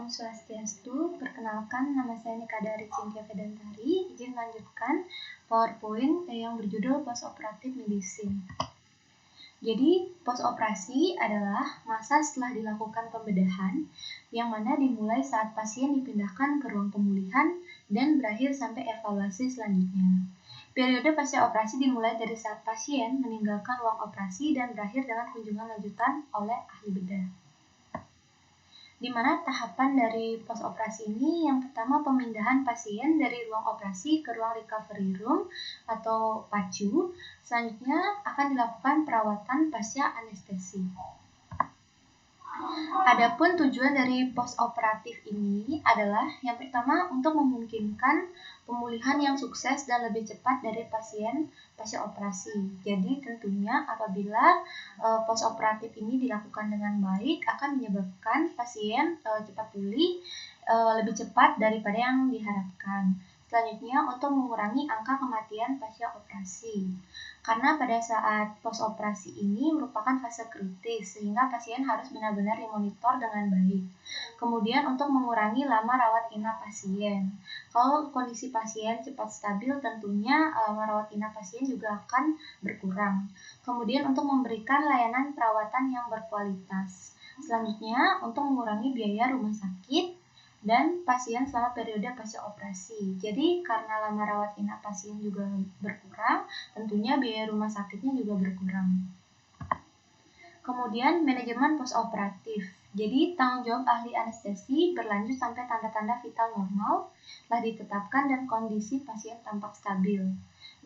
Om Swastiastu, perkenalkan nama saya Nikadari Cynthia Vedantari, izin lanjutkan PowerPoint yang berjudul Postoperatif Medicine. Jadi, postoperasi adalah masa setelah dilakukan pembedahan, yang mana dimulai saat pasien dipindahkan ke ruang pemulihan dan berakhir sampai evaluasi selanjutnya. Periode pasca operasi dimulai dari saat pasien meninggalkan ruang operasi dan berakhir dengan kunjungan lanjutan oleh ahli bedah. Di mana tahapan dari postoperasi ini yang pertama pemindahan pasien dari ruang operasi ke ruang recovery room atau PACU. Selanjutnya akan dilakukan perawatan pasca anestesi. Adapun tujuan dari postoperatif ini adalah yang pertama untuk memungkinkan pemulihan yang sukses dan lebih cepat dari pasien pasca operasi. Jadi tentunya apabila postoperatif ini dilakukan dengan baik akan menyebabkan pasien cepat pulih lebih cepat daripada yang diharapkan. Selanjutnya untuk mengurangi angka kematian pasca operasi. Karena pada saat postoperasi ini merupakan fase kritis sehingga pasien harus benar-benar dimonitor dengan baik. Kemudian untuk mengurangi lama rawat inap pasien. Kalau kondisi pasien cepat stabil tentunya lama rawat inap pasien juga akan berkurang. Kemudian untuk memberikan layanan perawatan yang berkualitas. Selanjutnya untuk mengurangi biaya rumah sakit dan pasien selama periode pasca operasi. Jadi karena lama rawat inap pasien juga berkurang, tentunya biaya rumah sakitnya juga berkurang. Kemudian manajemen postoperatif. Jadi tanggung jawab ahli anestesi berlanjut sampai tanda-tanda vital normal telah ditetapkan dan kondisi pasien tampak stabil.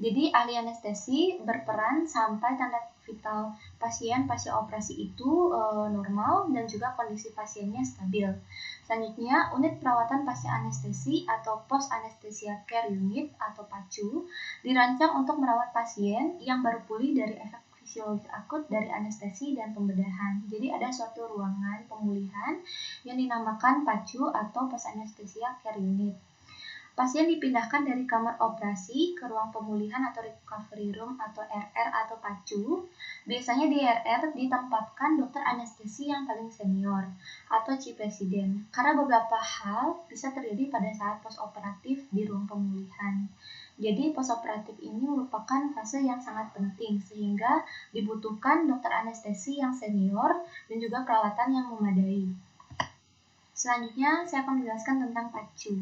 Jadi ahli anestesi berperan sampai tanda vital pasien pasca operasi itu normal dan juga kondisi pasiennya stabil. Selanjutnya, unit perawatan pasca anestesi atau post anesthesia care unit atau PACU dirancang untuk merawat pasien yang baru pulih dari efek fisiologis akut dari anestesi dan pembedahan. Jadi ada suatu ruangan pemulihan yang dinamakan PACU atau post anesthesia care unit. Pasien dipindahkan dari kamar operasi ke ruang pemulihan atau recovery room atau RR atau PACU. Biasanya di RR ditempatkan dokter anestesi yang paling senior atau chief resident. Karena beberapa hal bisa terjadi pada saat postoperatif di ruang pemulihan. Jadi postoperatif ini merupakan fase yang sangat penting sehingga dibutuhkan dokter anestesi yang senior dan juga peralatan yang memadai. Selanjutnya saya akan menjelaskan tentang PACU.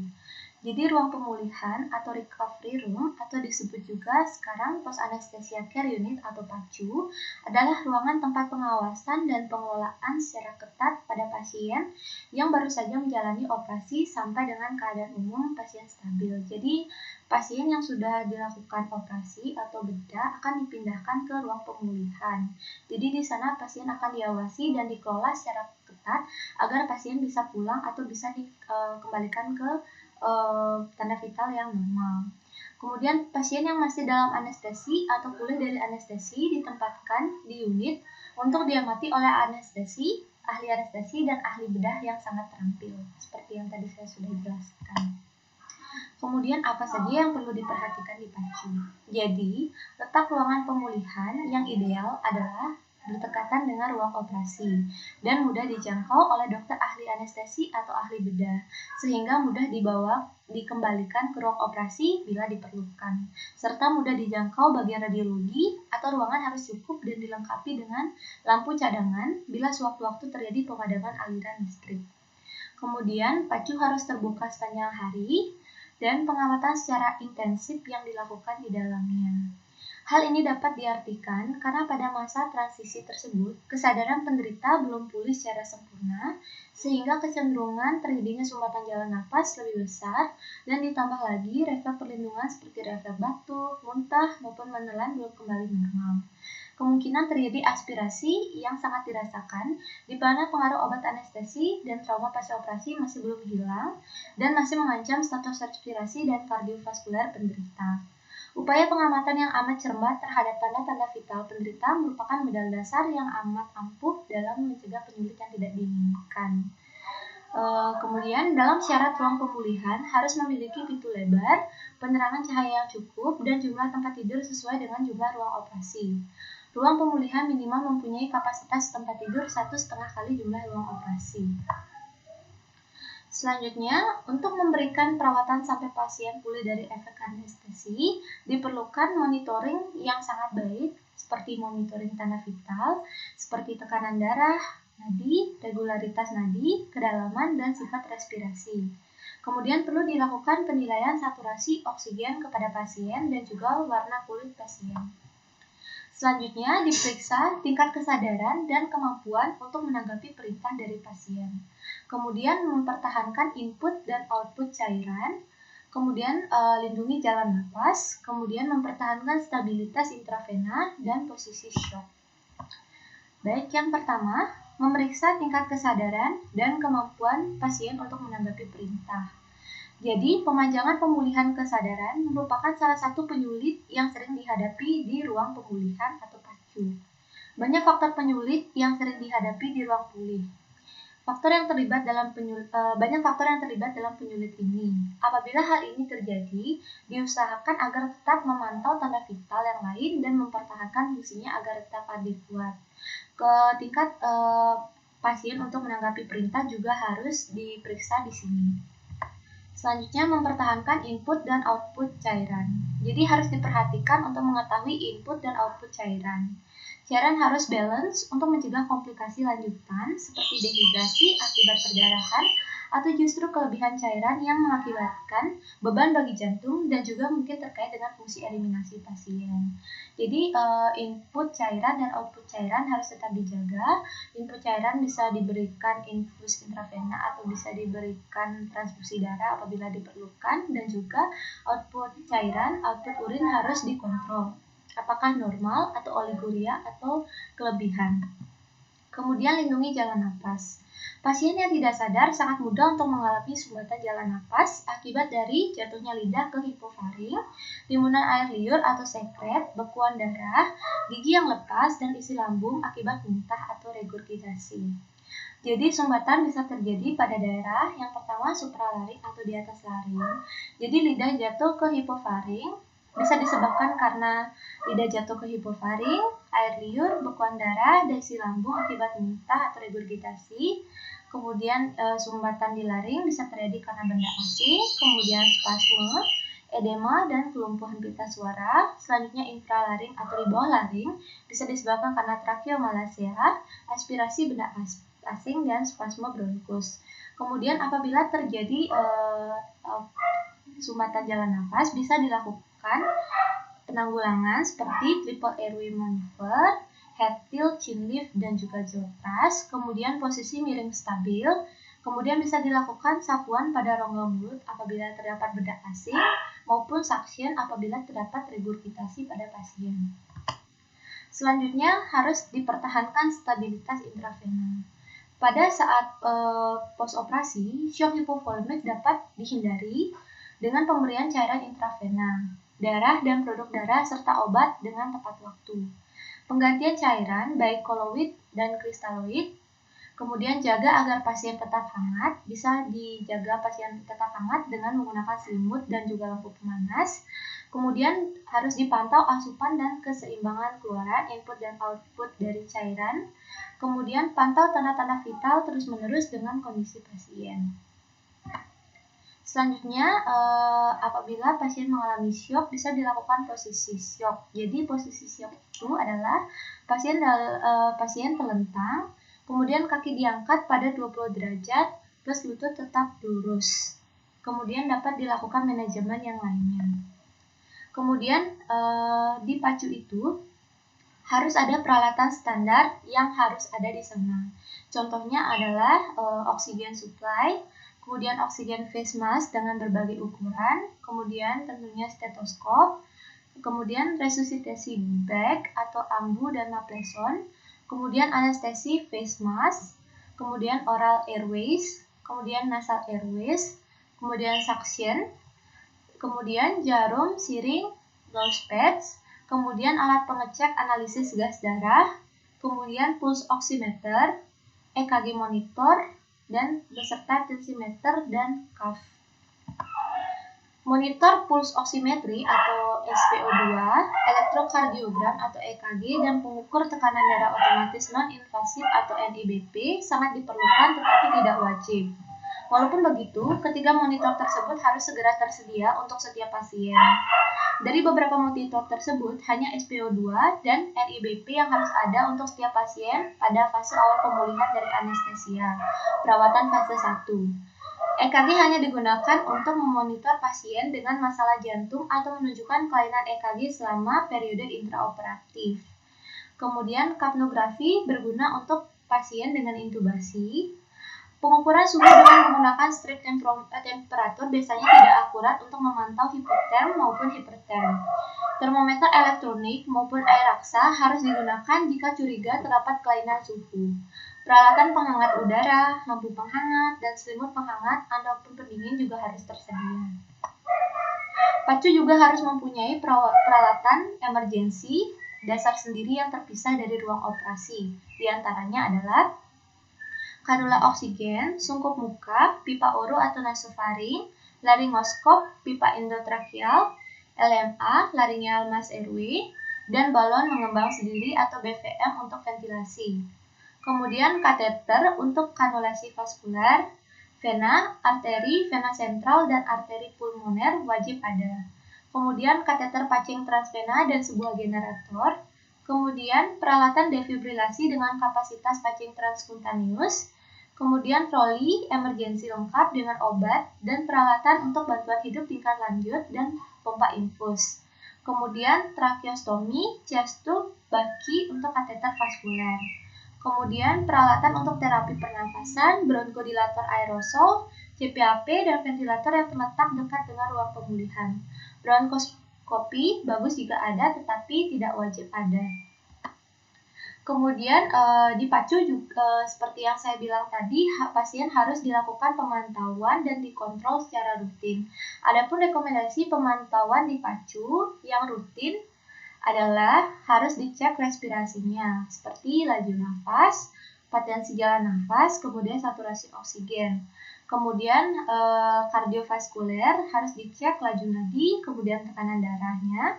Jadi ruang pemulihan atau recovery room atau disebut juga sekarang post anesthesia care unit atau PACU adalah ruangan tempat pengawasan dan pengelolaan secara ketat pada pasien yang baru saja menjalani operasi sampai dengan keadaan umum pasien stabil. Jadi pasien yang sudah dilakukan operasi atau bedah akan dipindahkan ke ruang pemulihan. Jadi di sana pasien akan diawasi dan dikelola secara ketat agar pasien bisa pulang atau bisa dikembalikan ke tanda vital yang normal. Kemudian pasien yang masih dalam anestesi atau pulih dari anestesi ditempatkan di unit untuk diamati oleh ahli anestesi dan ahli bedah yang sangat terampil, seperti yang tadi saya sudah jelaskan. Kemudian apa saja yang perlu diperhatikan di PACU? Jadi, letak ruangan pemulihan yang ideal adalah berdekatan dengan ruang operasi dan mudah dijangkau oleh dokter ahli anestesi atau ahli bedah sehingga mudah dikembalikan ke ruang operasi bila diperlukan, serta mudah dijangkau bagian radiologi atau ruangan harus cukup dan dilengkapi dengan lampu cadangan bila sewaktu-waktu terjadi pemadaman aliran listrik. Kemudian PACU harus terbuka sepanjang hari dan pengamatan secara intensif yang dilakukan di dalamnya. Hal ini dapat diartikan karena pada masa transisi tersebut, kesadaran penderita belum pulih secara sempurna, sehingga kecenderungan terjadinya sumbatan jalan napas lebih besar, dan ditambah lagi refleks perlindungan seperti refleks batuk, muntah, maupun menelan belum kembali normal. Kemungkinan terjadi aspirasi yang sangat dirasakan, di mana pengaruh obat anestesi dan trauma pasca operasi masih belum hilang, dan masih mengancam status respirasi dan kardiovaskular penderita. Upaya pengamatan yang amat cermat terhadap tanda-tanda vital penderita merupakan modal dasar yang amat ampuh dalam mencegah penyulit yang tidak diinginkan. Kemudian dalam syarat ruang pemulihan harus memiliki pintu lebar, penerangan cahaya yang cukup, dan jumlah tempat tidur sesuai dengan jumlah ruang operasi. Ruang pemulihan minimal mempunyai kapasitas tempat tidur 1,5 kali jumlah ruang operasi. Selanjutnya, untuk memberikan perawatan sampai pasien pulih dari efek anestesi, diperlukan monitoring yang sangat baik, seperti monitoring tanda vital, seperti tekanan darah, nadi, regularitas nadi, kedalaman, dan sifat respirasi. Kemudian perlu dilakukan penilaian saturasi oksigen kepada pasien dan juga warna kulit pasien. Selanjutnya, diperiksa tingkat kesadaran dan kemampuan untuk menanggapi perintah dari pasien. Kemudian mempertahankan input dan output cairan. Kemudian lindungi jalan napas. Kemudian mempertahankan stabilitas intravena dan posisi shock. Baik, yang pertama, memeriksa tingkat kesadaran dan kemampuan pasien untuk menanggapi perintah. Jadi, pemanjangan pemulihan kesadaran merupakan salah satu penyulit yang sering dihadapi di ruang pemulihan atau PACU. Banyak faktor penyulit yang sering dihadapi di ruang pulih. Banyak faktor yang terlibat dalam penyulit ini. Apabila hal ini terjadi, diusahakan agar tetap memantau tanda vital yang lain dan mempertahankan fungsinya agar tetap adekuat. Tingkat pasien untuk menanggapi perintah juga harus diperiksa di sini. Selanjutnya, mempertahankan input dan output cairan. Jadi harus diperhatikan untuk mengetahui input dan output cairan. Cairan harus balance untuk mencegah komplikasi lanjutan seperti dehidrasi akibat perdarahan atau justru kelebihan cairan yang mengakibatkan beban bagi jantung dan juga mungkin terkait dengan fungsi eliminasi pasien. Jadi input cairan dan output cairan harus tetap dijaga. Input cairan bisa diberikan infus intravena atau bisa diberikan transfusi darah apabila diperlukan, dan juga output cairan, output urin harus dikontrol apakah normal atau oliguria atau kelebihan. Kemudian lindungi jalan napas. Pasien yang tidak sadar sangat mudah untuk mengalami sumbatan jalan napas akibat dari jatuhnya lidah ke hipofaring, timbunan air liur atau sekret, bekuan darah, gigi yang lepas, dan isi lambung akibat muntah atau regurgitasi. Jadi sumbatan bisa terjadi pada daerah yang pertama supralaring atau di atas laring. Jadi lidah jatuh ke hipofaring bisa disebabkan karena lidah jatuh ke hipofaring, air liur, bekuan darah, dan isi lambung akibat muntah atau regurgitasi. Kemudian sumbatan di laring bisa terjadi karena benda asing, kemudian spasme, edema, dan kelumpuhan pita suara. Selanjutnya infralaring atau di bawah laring bisa disebabkan karena tracheomalacia, aspirasi benda asing, dan spasme bronkus. Kemudian apabila terjadi sumbatan jalan nafas bisa dilakukan penanggulangan seperti triple airway maneuver, head tilt, chin lift, dan juga jaw thrust. Kemudian posisi miring stabil. Kemudian bisa dilakukan sapuan pada rongga mulut apabila terdapat bedak asing maupun suction apabila terdapat regurgitasi pada pasien. Selanjutnya harus dipertahankan stabilitas intravena. Pada saat post-operasi, shock hipovolemik dapat dihindari dengan pemberian cairan intravena, darah dan produk darah serta obat dengan tepat waktu. Penggantian cairan baik koloid dan kristaloid. Kemudian jaga agar pasien tetap hangat, bisa dijaga pasien tetap hangat dengan menggunakan selimut dan juga lampu pemanas. Kemudian harus dipantau asupan dan keseimbangan keluaran, input dan output dari cairan. Kemudian pantau tanda-tanda vital terus-menerus dengan kondisi pasien. Selanjutnya, apabila pasien mengalami syok, bisa dilakukan posisi syok. Jadi posisi syok itu adalah pasien terlentang, kemudian kaki diangkat pada 20 derajat, plus lutut tetap lurus. Kemudian dapat dilakukan manajemen yang lainnya. Kemudian di PACU itu harus ada peralatan standar yang harus ada di sana. Contohnya adalah oksigen supply, kemudian oksigen face mask dengan berbagai ukuran, kemudian tentunya stetoskop, kemudian resusitasi bag atau ambu dan napleson, kemudian anestesi face mask, kemudian oral airways, kemudian nasal airways, kemudian suction, kemudian jarum, siring, gauze pads, kemudian alat pengecek analisis gas darah, kemudian pulse oximeter, EKG monitor, dan beserta tensimeter dan cuff. Monitor pulse oximetry atau SpO2, elektrokardiogram atau EKG, dan pengukur tekanan darah otomatis non-invasif atau NIBP sangat diperlukan tetapi tidak wajib. Walaupun begitu, ketiga monitor tersebut harus segera tersedia untuk setiap pasien. Dari beberapa monitor tersebut, hanya SpO2 dan RIBP yang harus ada untuk setiap pasien pada fase awal pemulihan dari anestesia, perawatan fase 1. EKG hanya digunakan untuk memonitor pasien dengan masalah jantung atau menunjukkan kelainan EKG selama periode intraoperatif. Kemudian kapnografi berguna untuk pasien dengan intubasi. Pengukuran suhu dengan menggunakan strip temperatur biasanya tidak akurat untuk memantau hipoterm maupun hiperterm. Termometer elektronik maupun air raksa harus digunakan jika curiga terdapat kelainan suhu. Peralatan penghangat udara, lampu penghangat, dan selimut penghangat ataupun pendingin juga harus tersedia. Pacu juga harus mempunyai peralatan emergensi dasar sendiri yang terpisah dari ruang operasi. Di antaranya adalah kanula oksigen, sungkup muka, pipa oro atau nasofaring, laringoskop, pipa endotrakeal, LMA, laryngeal mask airway, dan balon mengembang sendiri atau BVM untuk ventilasi. Kemudian kateter untuk kanulasi vaskular, vena, arteri, vena sentral, dan arteri pulmoner wajib ada. Kemudian kateter pacing transvena dan sebuah generator. Kemudian peralatan defibrilasi dengan kapasitas pacing transcutaneus. Kemudian troli emergensi lengkap dengan obat dan peralatan untuk bantuan hidup tingkat lanjut dan pompa infus. Kemudian tracheostomi, chest tube, baki untuk kateter vaskuler. Kemudian peralatan untuk terapi pernafasan, bronkodilator aerosol, CPAP, dan ventilator yang terletak dekat dengan ruang pemulihan. Bronkoskopi bagus jika ada, tetapi tidak wajib ada. Kemudian di pacu juga seperti yang saya bilang tadi, pasien harus dilakukan pemantauan dan dikontrol secara rutin. Adapun rekomendasi pemantauan di pacu yang rutin adalah harus dicek respirasinya, seperti laju nafas, potensi jalan nafas, kemudian saturasi oksigen. Kemudian kardiovaskuler harus dicek laju nadi, kemudian tekanan darahnya.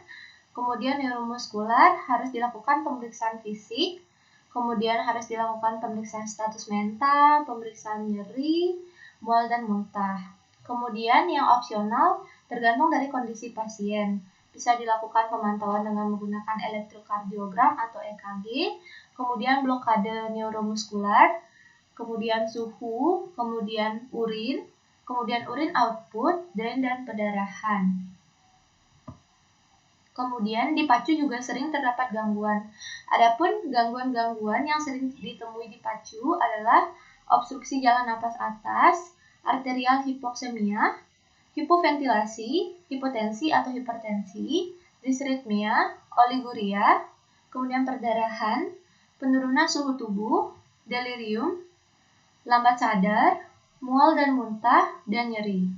Kemudian neuromuskular harus dilakukan pemeriksaan fisik, kemudian harus dilakukan pemeriksaan status mental, pemeriksaan nyeri, mual dan muntah. Kemudian yang opsional tergantung dari kondisi pasien. Bisa dilakukan pemantauan dengan menggunakan elektrokardiogram atau EKG, kemudian blokade neuromuskular, kemudian suhu, kemudian urin output, drain dan pendarahan. Kemudian di pacu juga sering terdapat gangguan. Adapun gangguan-gangguan yang sering ditemui di pacu adalah obstruksi jalan napas atas, arterial hipoksemia, hipoventilasi, hipotensi atau hipertensi, disritmia, oliguria, kemudian perdarahan, penurunan suhu tubuh, delirium, lambat sadar, mual dan muntah, dan nyeri.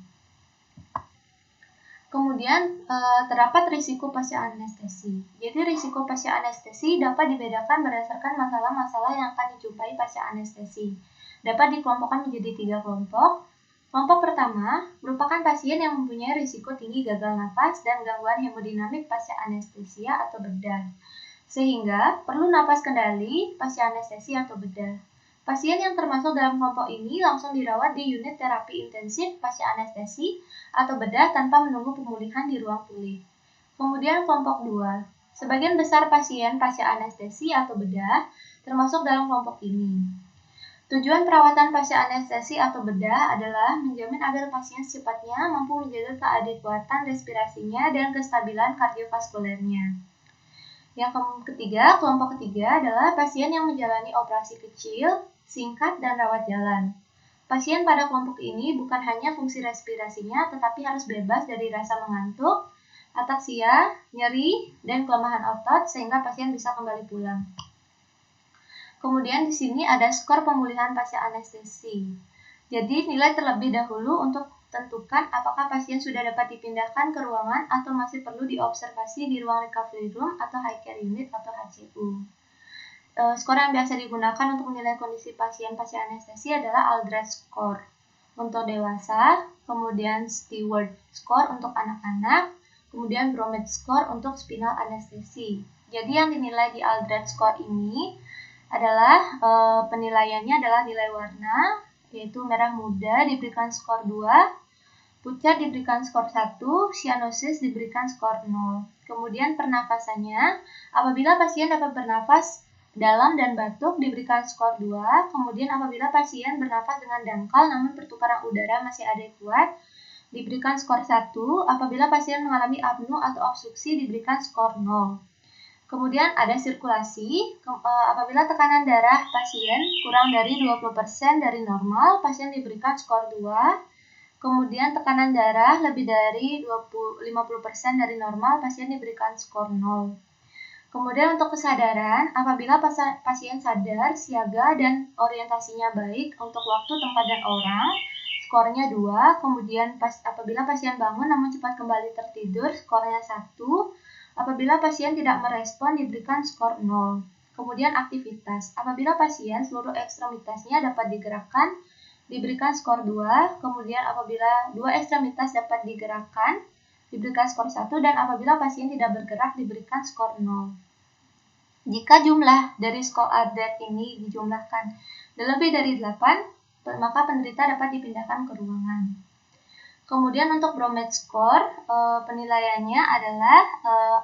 Kemudian terdapat risiko pasca anestesi. Jadi risiko pasca anestesi dapat dibedakan berdasarkan masalah-masalah yang akan dijumpai pasca anestesi. Dapat dikelompokkan menjadi 3 kelompok. Kelompok pertama merupakan pasien yang mempunyai risiko tinggi gagal napas dan gangguan hemodinamik pasca anestesia atau bedah, sehingga perlu napas kendali pasca anestesi atau bedah. Pasien yang termasuk dalam kelompok ini langsung dirawat di unit terapi intensif pasca anestesi atau bedah tanpa menunggu pemulihan di ruang pulih. Kemudian kelompok 2. Sebagian besar pasien pasca anestesi atau bedah termasuk dalam kelompok ini. Tujuan perawatan pasca anestesi atau bedah adalah menjamin agar pasien secepatnya mampu menjaga keadekuatan respirasinya dan kestabilan kardiovaskulernya. Yang kelompok ketiga adalah pasien yang menjalani operasi kecil, singkat, dan rawat jalan. Pasien pada kelompok ini bukan hanya fungsi respirasinya, tetapi harus bebas dari rasa mengantuk, ataksia, nyeri, dan kelemahan otot sehingga pasien bisa kembali pulang. Kemudian di sini ada skor pemulihan pasca anestesi. Jadi nilai terlebih dahulu untuk tentukan apakah pasien sudah dapat dipindahkan ke ruangan atau masih perlu diobservasi di ruang recovery room atau high care unit atau HCU. Skor yang biasa digunakan untuk menilai kondisi pasien pasca anestesi adalah Aldrich score untuk dewasa, kemudian Stewart score untuk anak-anak, kemudian Bromett score untuk spinal anestesi. Jadi yang dinilai di Aldrich score ini adalah penilaiannya adalah nilai warna, yaitu merah muda diberikan skor 2, pucat diberikan skor 1, cyanosis diberikan skor 0. Kemudian pernafasannya, apabila pasien dapat bernafas dalam dan batuk diberikan skor 2, kemudian apabila pasien bernafas dengan dangkal namun pertukaran udara masih adekuat diberikan skor 1, apabila pasien mengalami apnu atau obstruksi diberikan skor 0. Kemudian ada sirkulasi, apabila tekanan darah pasien kurang dari 20% dari normal, pasien diberikan skor 2. Kemudian tekanan darah lebih dari 50% dari normal, pasien diberikan skor 0. Kemudian untuk kesadaran, apabila pasien sadar, siaga, dan orientasinya baik untuk waktu, tempat, dan orang, skornya 2. Kemudian apabila pasien bangun namun cepat kembali tertidur, skornya 1. Apabila pasien tidak merespon, diberikan skor 0. Kemudian aktivitas, apabila pasien seluruh ekstremitasnya dapat digerakkan, diberikan skor 2. Kemudian apabila dua ekstremitas dapat digerakkan, diberikan skor 1. Dan apabila pasien tidak bergerak, diberikan skor 0. Jika jumlah dari skor ADRET ini dijumlahkan dan lebih dari 8, maka penderita dapat dipindahkan ke ruangan. Kemudian untuk Bromed score, penilaiannya adalah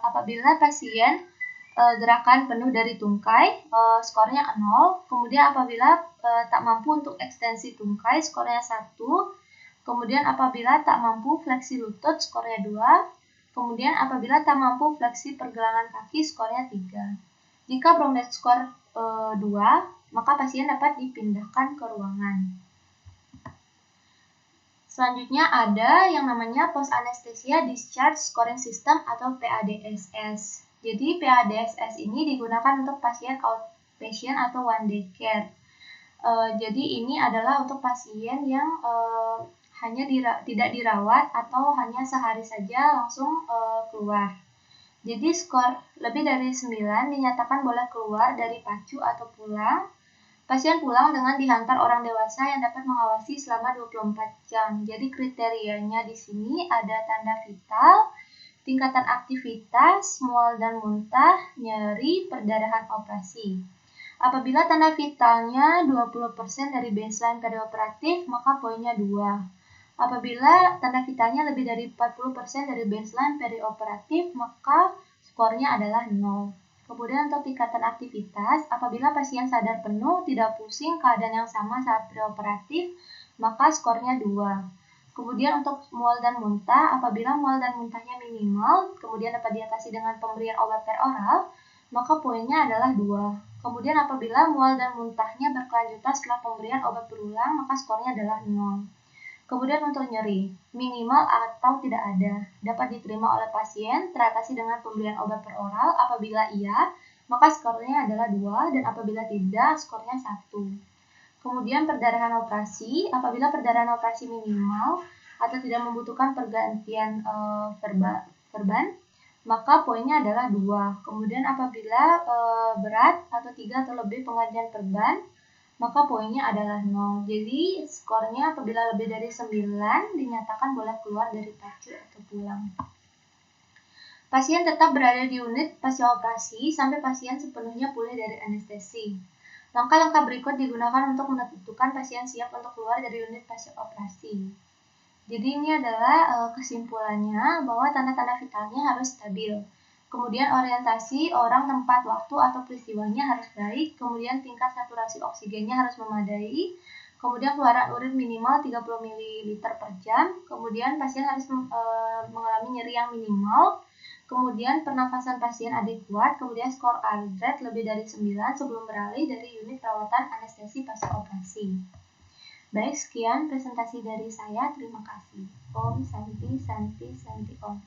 apabila pasien gerakan penuh dari tungkai, skornya 0. Kemudian apabila tak mampu untuk ekstensi tungkai, skornya 1. Kemudian apabila tak mampu fleksi lutut, skornya 2. Kemudian apabila tak mampu fleksi pergelangan kaki, skornya 3. Jika Bromed score 2, maka pasien dapat dipindahkan ke ruangan. Selanjutnya ada yang namanya Post Anesthesia Discharge Scoring System atau PADSS. Jadi PADSS ini digunakan untuk pasien outpatient atau one day care. Jadi ini adalah untuk pasien yang hanya tidak dirawat atau hanya sehari saja langsung keluar. Jadi skor lebih dari 9 dinyatakan boleh keluar dari PACU atau pulang. Pasien pulang dengan dihantar orang dewasa yang dapat mengawasi selama 24 jam. Jadi kriterianya di sini ada tanda vital, tingkatan aktivitas, mual dan muntah, nyeri, perdarahan operasi. Apabila tanda vitalnya 20% dari baseline perioperatif, maka poinnya 2. Apabila tanda vitalnya lebih dari 40% dari baseline perioperatif, maka skornya adalah 0. Kemudian untuk tingkatan aktivitas, apabila pasien sadar penuh, tidak pusing, keadaan yang sama saat preoperatif, maka skornya 2. Kemudian untuk mual dan muntah, apabila mual dan muntahnya minimal, kemudian dapat diatasi dengan pemberian obat peroral, maka poinnya adalah 2. Kemudian apabila mual dan muntahnya berkelanjutan setelah pemberian obat berulang, maka skornya adalah 0. Kemudian untuk nyeri, minimal atau tidak ada, dapat diterima oleh pasien, teratasi dengan pemberian obat peroral. Apabila iya, maka skornya adalah 2, dan apabila tidak, skornya 1. Kemudian perdarahan operasi, apabila perdarahan operasi minimal atau tidak membutuhkan pergantian perban, maka poinnya adalah 2. Kemudian apabila berat atau 3 atau lebih penggantian perban, maka poinnya adalah 0. Jadi skornya apabila lebih dari 9 dinyatakan boleh keluar dari PACU atau pulang. Pasien tetap berada di unit pasca operasi sampai pasien sepenuhnya pulih dari anestesi. Langkah-langkah berikut digunakan untuk menentukan pasien siap untuk keluar dari unit pasca operasi. Jadi ini adalah kesimpulannya bahwa tanda-tanda vitalnya harus stabil. Kemudian orientasi orang, tempat, waktu, atau peristiwanya harus baik. Kemudian tingkat saturasi oksigennya harus memadai. Kemudian keluaran urin minimal 30 ml per jam. Kemudian pasien harus mengalami nyeri yang minimal. Kemudian pernafasan pasien adekuat. Kemudian skor ADRET lebih dari 9 sebelum beralih dari unit perawatan anestesi pasca operasi. Baik, sekian presentasi dari saya. Terima kasih. Om Santi Santi Santi Om.